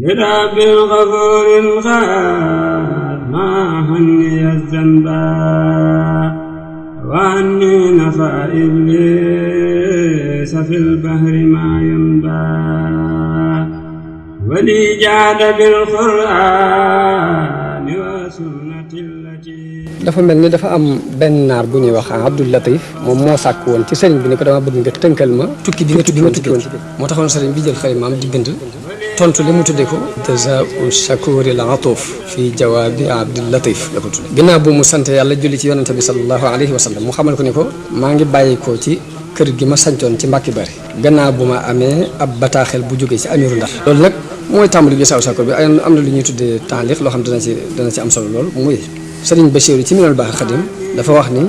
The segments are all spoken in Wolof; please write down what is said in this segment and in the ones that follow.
برب غفور غاد ما هني الذنبا وأني نفى إبليس في البحر ما ينبا ولي جاد بالقرآن وسنة التي dafa mel ni dafa am benn naar bu ñuy wax Abdul Latif moom moo sàkk woon ci sëriñ bi ne ko dama bëgg nga tënkal ma tukki bi nga tukki woon moo taxoon sëriñ bi jël xalimaam di bind tontu li mu tudde ko jazaa'u shakuri al atuf fii jawaabi Abdul Latif la ko tudde ginnaaw bu mu sant yàlla julli ci yonente bi sallallahu alayhi wa sallam mu xamal ko ni ko maa ngi bàyyi ko ci kër gi ma sancoon ci Mbàkke Bari gannaaw bu ma amee ab bataaxel bu jógee ci amiru Ndar loolu nag mooy tàmbali bi jazaa'u shakuri bi am na lu ñuy tuddee taalix loo xam dana ci am solo lool muy Sëriñ Bachir ci Minanul Baaxil Xadim dafa wax ni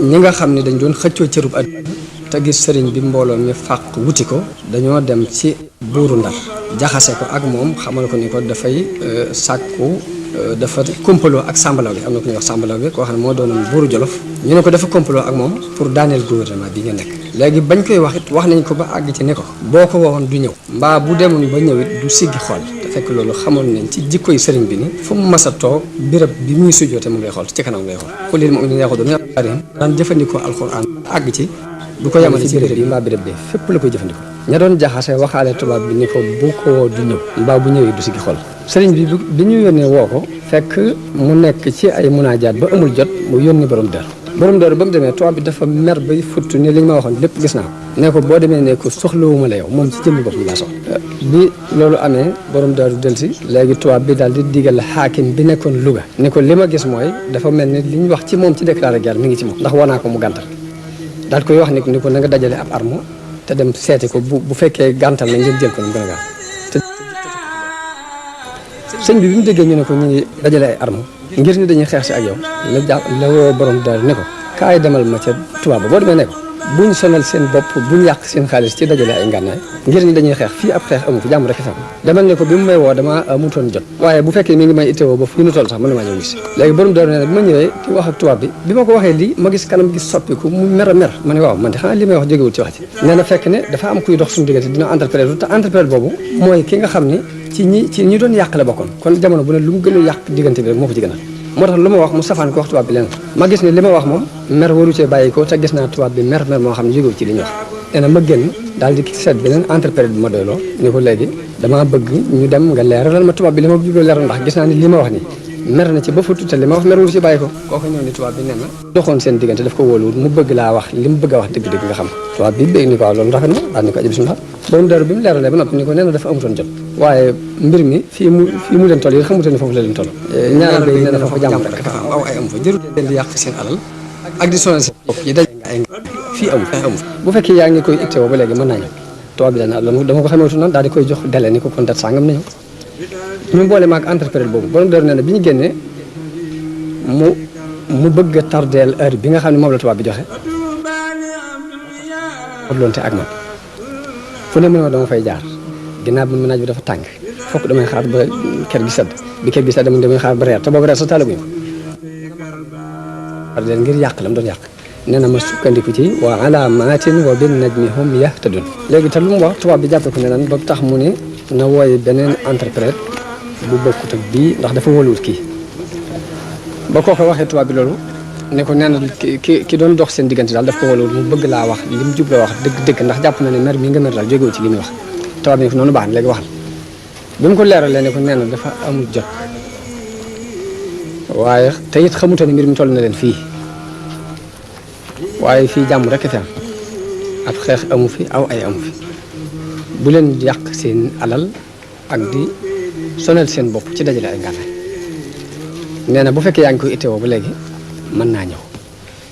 ñi nga xam ne dañ doon xëccoo cërub àdduna te gis sëriñ bi mbooloo mi fàq wuti ko dañoo dem ci buuru Ndar jaxase ko ak moom xamal ko ni ko dafay sàkku dafa kompaloo ak sàmbalaw bi am na ku ñuy wax sàmbalaw bi koo xam ne moo doonoon buuru Jolof ñu ne ko dafa kompaloo ak moom pour daaneel gouvernement bi nga nekk léegi bañ koy wax it wax nañ ko ba àgg ci ne ko boo ko waxoon du ñëw mbaa bu demoon ba ñëw it du siggi xool te fekk loolu xamoon nañ ci jikkoy sëriñ bi ni fu mu mas a toog béréb bi muy sujjoote mu ngay xool ci kanam ngay xool ku lil mu'miniina yaxuduuna min absaarihim daan jëfandikoo alxuraan àgg ci du ko yamale ci béréb bi mbaa béréb bi fépp la koy jëfandikoo ña doon jaxase waxaale tubaab bi ni ko bu ko woo du ñëw mbaa bu ñëwee du siggi xool sëriñ bi ñu yónnee woo ko fekk mu nekk ci ay munaajaat ba amul jot mu yónni borom dër ba mu demee tubaab bi dafa mer bay futtu ni li ñu ma waxoon lépp gis naa ko ne ko boo demee ne ko soxlawuma la yow moom ci jëmmi boppam laa soxla bi loolu amee borom dëru delsi léegi tubaab bi daal di digal xaakim bi nekkoon Louga ni ko li ma gis mooy dafa mel ni li ñu wax ci moom ci déclaré guerre mi ngi ci moom ndax wanaa ko mu gàntal daal koy wax ni ko na nga dajale ab arme te dem seeti ko bu fekkee gàntal na ngeen jël ko nu mu gën a gaaw sëñ bi mu déggee ñu ne ko ñu ngi dajale ay arme ngir ni dañuy xeex si ak yow la woo borom daal ne ko kaay demal ma ca tubaab ba boo demee ne ko buñ sonal seen bopp buñ yàq seen xaalis ci dajale ay ngànnaay ngir ni dañuy xeex fii ab xeex amu fi jàmm rek fam demal ne ko bi mu may woo dama amutoon jot waaye bu fekkee mi ngi may itteewoo ba fii nu toll sax mën na maa ñëw gis léegi borom daal ne bi ma ñëwee di wax ak tubaab bi ma ko waxee lii ma gis kanam gis soppiku mu mer a mer ma ne waaw man de xanaa li may wax jógewul ci wax ci nee na fekk ne dafa am kuy dox suñu diggante dina interpréter te interprète boobu mooy ki nga xam ni ci ñi doon yàq la bokkoon kon jamono bu ne lu mu gën a yàq diggante bi rek moo ko ci gënal moo tax lu ma wax mu safaan ko wax tubaab bi leen ma gis ne li ma wax moom mer waru cee bàyyi ko te gis naa tubaab bi mer moo xam ne jógewu ci li ñu wax nee na ma génn daal di seet beneen interprète bi ma doyloo ni ko léegi damaa bëgg ñu dem nga leeralal ma tubaab bi li ma bëgg leeral ndax gis naa ni li ma wax ni mer na ci ba futu te li ma wax mer waru ci bàyyi ko kooku ñëw ni tubaab bi nee na doxoon seen diggante daf ko wóoluwul mu bëgg laa wax li mu bëgg a wax dëgg-dëgg nga xam tubaab bi bég ni ko waaw loolu rafet na daal ni ko aja bismillah borom daru bi mu leeralee ba noppi ni ko nee na dafa amutoon jot waaye mbir mi fii mu leen toll yi xamutoon ne foofu la leen toll ñaareel bay nee na foofu jàmm rek dafa am aw ay amu fa jërul leen di yàq seen alal ak di sonal seen bopp yi daj ay fii amu bu fekkee yaa ngi koy ittewoo ba léegi mën naa ñëw tubaab bi dana dama ko xamewutu noonu daal di koy jox délai ni ko kon dat sàngam na ñëw ñu boole maag interprète boobu borom daru nee na bi ñu génnee mu bëgg a tardeel heure bi nga xam ne moom la tubaab bi joxe loonte ak man fu ne mënoo dama fay jaar ginnaaw bi naaj bi dafa tàng fokk damay xaar ba kër gi sedd bi kër gi sedd mu damay xaar ba reer te boobu reer sa taalaguñu ko tardeel ngir yàq la mu doon yàq nee na ma sukkandiku ci wa alaamaatin wa bin najmi hum yahtadun léegi te lu mu wax tubaab bi jàppe ko ne nan ba tax mu ne na wooye beneen interprète bu bokkut ak bii ndax dafa wóoluwut kii ba kooku waxee tubaab bi loolu ne ko nee na ki doon dox seen diggante daal daf ko wóoluwut mu bëgg laa wax li mu jubla wax dëgg ndax jàpp na ne mer mi nga mer daal jógewu ci li muy wax tubaab bi ne ko noonu baax na léegi waxal bi mu ko leeralee ne ko nee na dafa amul jot waaye te it xamutoon ne mbir mi toll na leen fii waaye fii jàmm rek fi am ab xeex amu fi aw ay amu fi bu leen yàq seen alal ak di sonal seen bopp ci dajale ay ngànnaay nee na bu fekkee yaa ngi koy itteewoo ba léegi mën naa ñëw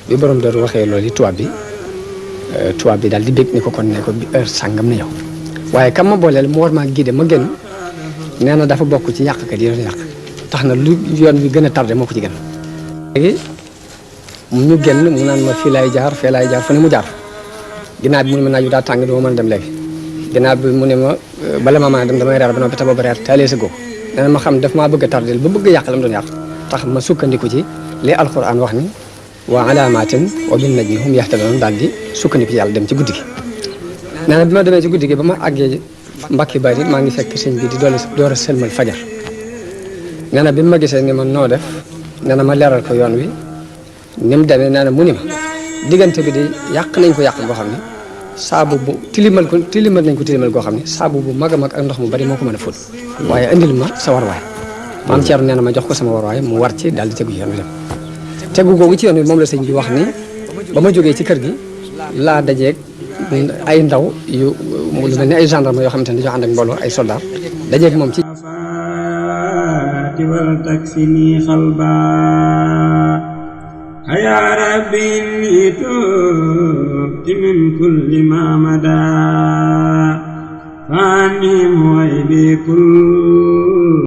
bi borom dooru waxee loolu yi tubaab bi daal di bég ni ko kon ne ko bi heure sàngam na ñëw waaye kam ma booleel mu war maa guidé ma génn nee na dafa bokk ci yàqkat yi doon yàq tax na lu yoon wi gën a tardé moo ko ci gën léegi ñu génn mu naan ma fii laay jaar fee laay jaar fu ne mu jaar ginnaaw bi mu ne ma naaj bi daa tàng duma mën a dem léegi ginnaaw bi mu ne ma bala ma mën a dem damay reer ba noppi te booba reer taalee sa góob nee na ma xam daf maa bëgg a tardé ba bëgg a yàq la mu doon yàq tax ma sukkandiku ci li alquran wax ni wa alaamaatin wa bin najmi hum yahtadoon daal di sukkandiku ci yàlla dem ci guddi gi nee na bi ma demee ci guddi gi ba ma àggee Mbàkke Bari maa ngi fekk sëñ bi di door a sëlmal fajar nee na bi ma gisee ni ma noo def nee na ma leeral ko yoon wi ni mu demee nee na mu ni ma diggante bi di yàq nañ ko goo xam ne saabu bu tilimal nañ ko tilimal goo xam ne saabu bu mag a mag ak ndox mu bari moo ko mën a fóot waaye andil ma sa warwaay maam Thierno nee na ma jox ko sama warwaay mu war ci daal di tegu ci yoon wi dem tegu googu ci yoon wi moom la sëñ bi wax ni ba ma jógee ci kër gi laa dajeeg ay ndaw yu lu mel ni ay gendarme yoo xamante ne dañoo ànd ak mbooloo ay soldat dajeeg moom ci wal taksini xalba ya rabbi inni tubtu min kulli ma mada fani muwaybi kull